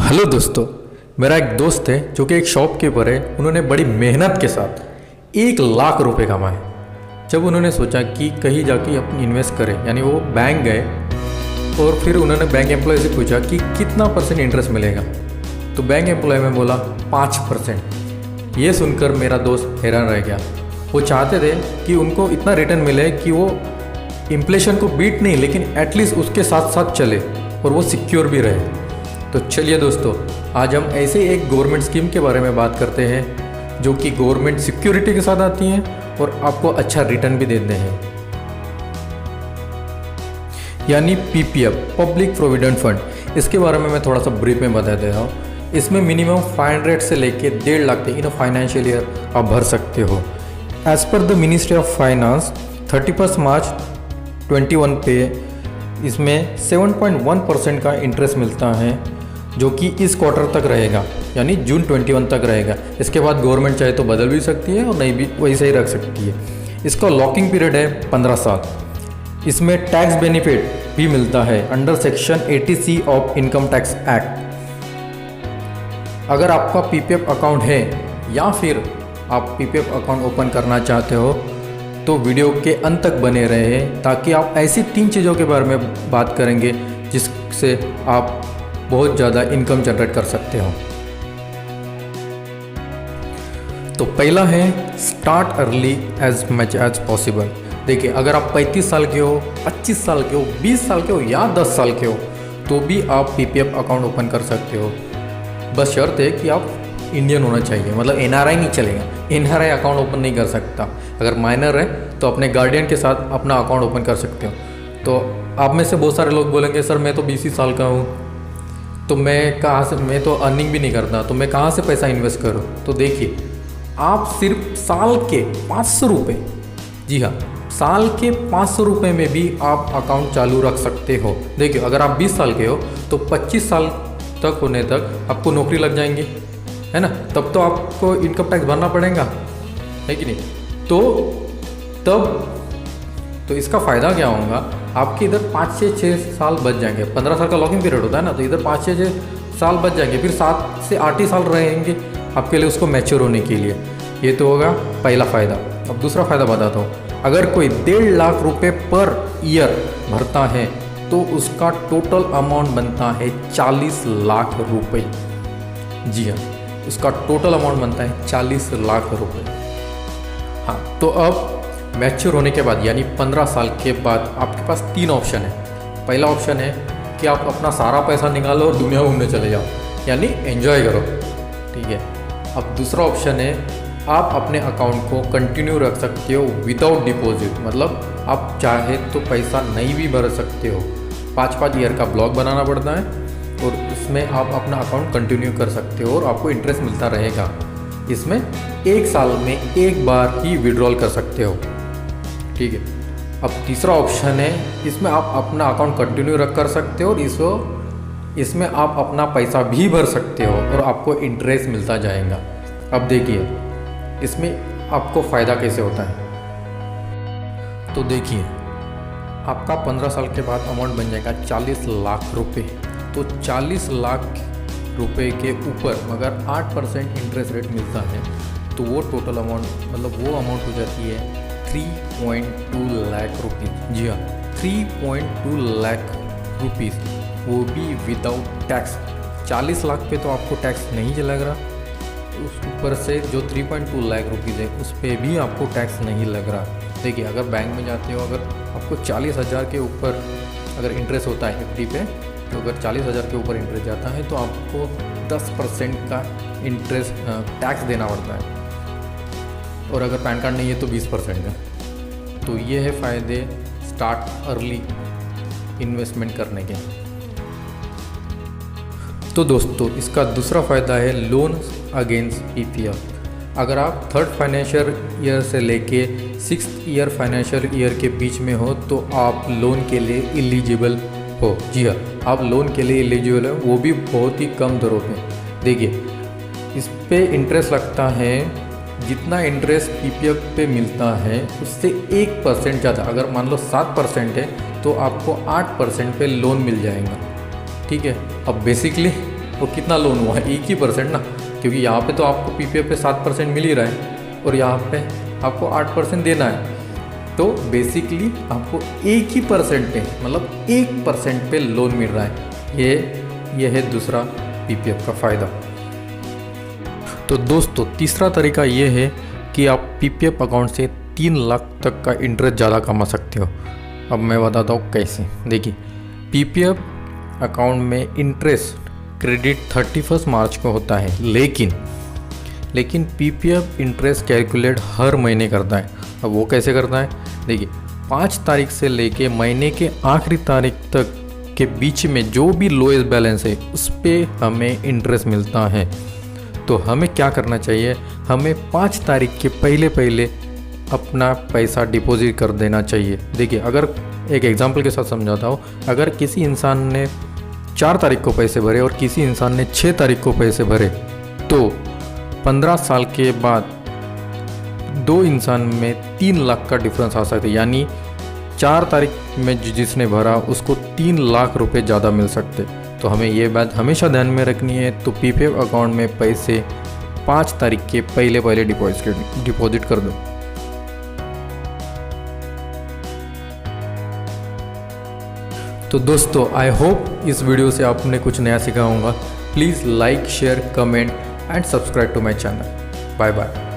Hello दोस्तों। मेरा एक दोस्त है जो कि एक शॉपकीपर है। उन्होंने बड़ी मेहनत के साथ 1 लाख रुपए कमाए। जब उन्होंने सोचा कि कहीं जाके अपनी इन्वेस्ट करें, यानी वो बैंक गए और फिर उन्होंने बैंक एम्प्लॉय से पूछा कि कितना % इंटरेस्ट मिलेगा। तो बैंक एम्प्लॉय में बोला 5%। ये सुनकर मेरा दोस्त हैरान रह गया। वो चाहते थे कि उनको इतना रिटर्न मिले कि वो इन्फ्लेशन को बीट नहीं, लेकिन एटलीस्ट उसके साथ साथ चले और वो सिक्योर भी रहे। तो चलिए दोस्तों, आज हम ऐसे एक गवर्नमेंट स्कीम के बारे में बात करते हैं जो कि गवर्नमेंट सिक्योरिटी के साथ आती हैं और आपको अच्छा रिटर्न भी देते हैं, यानी पीपीएफ, पब्लिक प्रोविडेंट फंड। इसके बारे में मैं थोड़ा सा ब्रीफ में बता दे रहा हूँ। इसमें मिनिमम 500 से लेके 1.5 लाख तक इन फाइनेंशियल ईयर आप भर सकते हो। As per the ministry of finance 31 March 21 पे इसमें 7.1% का इंटरेस्ट मिलता है, जो कि इस क्वार्टर तक रहेगा, यानी जून 21 तक रहेगा। इसके बाद गवर्नमेंट चाहे तो बदल भी सकती है और नहीं भी वैसे ही रख सकती है। इसका लॉकिंग पीरियड है 15 साल। इसमें टैक्स बेनिफिट भी मिलता है under section 80C of income tax act. अगर आपका पीपीएफ अकाउंट है या फिर आप पीपीएफ अकाउंट ओपन करना चाहते हो तो वीडियो के अंत तक बने रहे, ताकि आप ऐसी 3 चीज़ों के बारे में बात करेंगे जिससे आप बहुत ज़्यादा इनकम जनरेट कर सकते हो। तो पहला है start early as much as possible. देखिए, अगर आप 35 साल के हो, 25 साल के हो, 20 साल के हो या 10 साल के हो तो भी आप पीपीएफ अकाउंट ओपन कर सकते हो। बस शर्त है कि आप इंडियन होना चाहिए, मतलब एनआरआई नहीं चलेगा। एनआरआई अकाउंट ओपन नहीं कर सकता। अगर माइनर है तो अपने गार्डियन के साथ अपना अकाउंट ओपन कर सकते हो। तो आप में से बहुत सारे लोग बोलेंगे सर मैं तो 20 ही साल का हूँ, तो मैं कहाँ से, मैं तो अर्निंग भी नहीं करता, तो मैं कहाँ से पैसा इन्वेस्ट करूँ। तो देखिए, आप सिर्फ साल के 500 रुपये, जी हाँ, साल के 500 रुपये में भी आप अकाउंट चालू रख सकते हो। देखिए, अगर आप 20 साल के हो तो 25 साल तक होने तक आपको नौकरी लग जाएंगी, है ना। तब तो आपको इनकम टैक्स भरना पड़ेगा, है कि नहीं। तो इसका फ़ायदा क्या होगा, आपके इधर 5 से 6 साल बच जाएंगे। 15 साल का लॉकिंग पीरियड होता है ना, तो इधर 5 से 6 साल बच जाएंगे। फिर 7 से 8 ही साल रहेंगे आपके लिए उसको मैच्योर होने के लिए। ये तो होगा पहला फ़ायदा। अब दूसरा फ़ायदा बताता हूँ। अगर कोई 1.5 लाख रुपये पर ईयर भरता है तो उसका टोटल अमाउंट बनता है 40 लाख रुपये। जी हाँ, उसका टोटल अमाउंट बनता है 40 लाख रुपये। हाँ, तो अब मैच्योर होने के बाद, यानी 15 साल के बाद आपके पास 3 ऑप्शन है। पहला ऑप्शन है कि आप अपना सारा पैसा निकालो और दुनिया घूमने चले जाओ, यानी एंजॉय करो, ठीक है। अब दूसरा ऑप्शन है, आप अपने अकाउंट को कंटिन्यू रख सकते हो विदाउट डिपॉजिट, मतलब आप चाहे तो पैसा नहीं भी भर सकते हो। 5-5 ईयर का ब्लॉक बनाना पड़ता है और इसमें आप अपना अकाउंट कंटिन्यू कर सकते हो और आपको इंटरेस्ट मिलता रहेगा। इसमें 1 साल में 1 बार ही विड्रॉल कर सकते हो, ठीक है। अब तीसरा ऑप्शन है, इसमें आप अपना अकाउंट कंटिन्यू रख कर सकते हो और इसमें आप अपना पैसा भी भर सकते हो और आपको इंटरेस्ट मिलता जाएगा। अब देखिए, इसमें आपको फ़ायदा कैसे होता है। तो देखिए, आपका 15 साल के बाद अमाउंट बन जाएगा 40 लाख रुपये। तो 40 लाख रुपए के ऊपर अगर 8% इंटरेस्ट रेट मिलता है तो वो टोटल अमाउंट, मतलब वो अमाउंट हो जाती है 3.2 लाख रुपीज़। जी हाँ, 3.2 लाख रुपीज़, वो भी विदाउट टैक्स। 40 लाख पे तो आपको टैक्स नहीं लग रहा, उस ऊपर से जो 3.2 लाख रुपीज़ है उस पर भी आपको टैक्स नहीं लग रहा। देखिए, अगर बैंक में जाते हो, अगर आपको 40,000 के ऊपर अगर इंटरेस्ट होता है एफडी पे, तो अगर 40,000 के ऊपर इंटरेस्ट जाता है तो आपको 10% का इंटरेस्ट टैक्स देना पड़ता है, और अगर पैन कार्ड नहीं है तो 20% का। तो ये है फ़ायदे स्टार्ट अर्ली इन्वेस्टमेंट करने के। तो दोस्तों, इसका दूसरा फ़ायदा है लोन अगेंस्ट पीपीएफ। अगर आप 3rd फाइनेंशियल ईयर से लेके 6th ईयर फाइनेंशियल ईयर के बीच में हो तो आप लोन के लिए एलिजिबल हो। जी हाँ, आप लोन के लिए एलिजिबल हो, वो भी बहुत ही कम दरों पे। देखिए, इस पे इंटरेस्ट लगता है, जितना इंटरेस्ट पीपीएफ पे मिलता है उससे 1% ज़्यादा। अगर मान लो 7% है तो आपको 8% पे लोन मिल जाएगा, ठीक है। अब बेसिकली और कितना लोन हुआ है, 1% ना, क्योंकि यहाँ पे तो आपको पीपीएफ पे 7% मिल ही रहा है और यहाँ पे आपको 8% देना है। तो बेसिकली आपको 1% पे, मतलब 1% पे लोन मिल रहा है। ये है दूसरा पीपीएफ का फ़ायदा। तो दोस्तों तीसरा तरीका ये है कि आप पीपीएफ अकाउंट से 3 लाख तक का इंटरेस्ट ज़्यादा कमा सकते हो। अब मैं बताता हूँ कैसे। देखिए, पीपीएफ अकाउंट में इंटरेस्ट क्रेडिट 31 मार्च को होता है, लेकिन पीपीएफ इंटरेस्ट कैलकुलेट हर महीने करता है। अब वो कैसे करता है? देखिए, 5 तारीख से लेके महीने के आखिरी तारीख तक के बीच में जो भी लोएस्ट बैलेंस है उस पर हमें इंटरेस्ट मिलता है। तो हमें क्या करना चाहिए? हमें 5 तारीख के पहले अपना पैसा डिपॉजिट कर देना चाहिए। देखिए, अगर एक एग्जांपल के साथ समझाता हूँ, अगर किसी इंसान ने 4 तारीख को पैसे भरे और किसी इंसान ने 6 तारीख को पैसे भरे, तो 15 साल के बाद 2 इंसान में 3 लाख का डिफरेंस आ सकता है। यानी 4 तारीख में जिसने भरा उसको 3 लाख रुपए ज़्यादा मिल सकते। तो हमें ये बात हमेशा ध्यान में रखनी है। तो पीपीएफ अकाउंट में पैसे 5 तारीख के पहले डिपॉजिट कर दो। तो दोस्तों, आई होप इस वीडियो से आपने कुछ नया सीखा होगा। Please like, share, comment and subscribe to my channel. Bye bye.